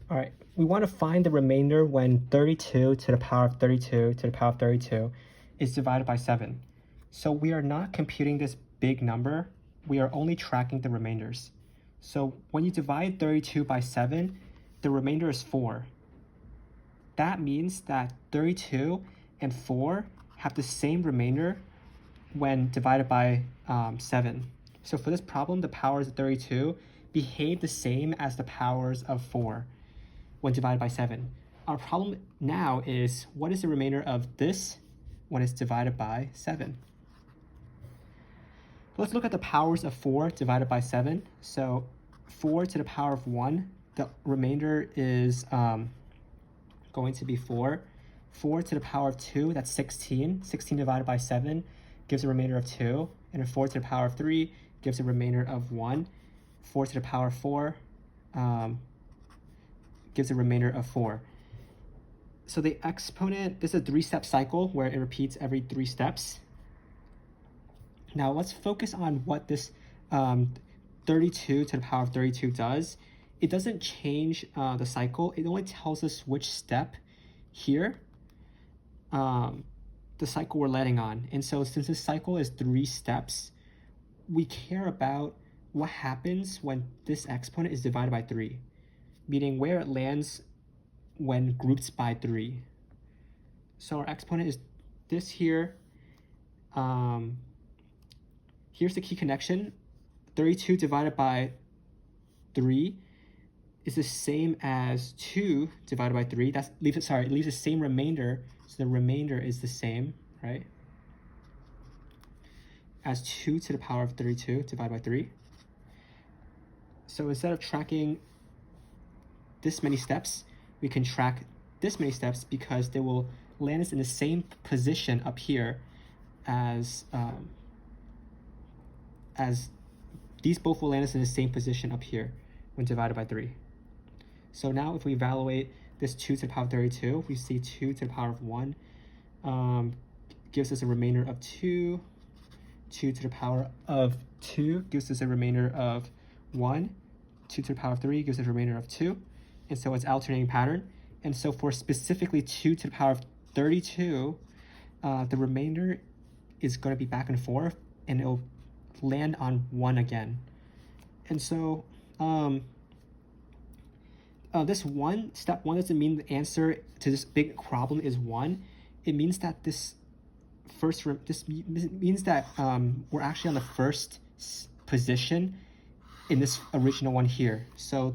All right, we want to find the remainder when 32 to the power of 32 to the power of 32 is divided by 7. So we are not computing this big number. We are only tracking the remainders. So when you divide 32 by 7, the remainder is 4. That means that 32 and 4 have the same remainder when divided by 7. So for this problem, the powers of 32 behave the same as the powers of 4 when divided by 7. Our problem now is, what is the remainder of this when it's divided by 7? Let's look at the powers of 4 divided by 7. So 4 to the power of 1, the remainder is going to be 4. 4 to the power of 2, that's 16. 16 divided by 7 gives a remainder of 2. And then 4 to the power of 3 gives a remainder of 1. 4 to the power of 4 gives a remainder of 4. So the exponent, this is a 3-step cycle where it repeats every 3 steps. Now let's focus on what this 32 to the power of 32 does. It doesn't change the cycle. It only tells us which step here the cycle we're letting on. And so since this cycle is 3 steps, we care about what happens when this exponent is divided by 3, meaning where it lands when grouped by 3. So our exponent is this here. Here's the key connection. 32 divided by 3 is the same as 2 divided by 3. It leaves the same remainder. So the remainder is the same, right, as 2 to the power of 32 divided by 3. So instead of tracking this many steps, we can track this many steps because they will land us in the same position up here as these both will land us in the same position up here when divided by 3. So now if we evaluate this 2 to the power of 32, we see 2 to the power of 1 gives us a remainder of 2. 2 to the power of 2 gives us a remainder of 1. 2 to the power of 3 gives us a remainder of 2. And so it's alternating pattern. And so for specifically 2 to the power of 32, the remainder is going to be back and forth, and it'll land on 1 again. And so this step 1 doesn't mean the answer to this big problem is 1. It means that means that we're actually on the first position in this original one here. So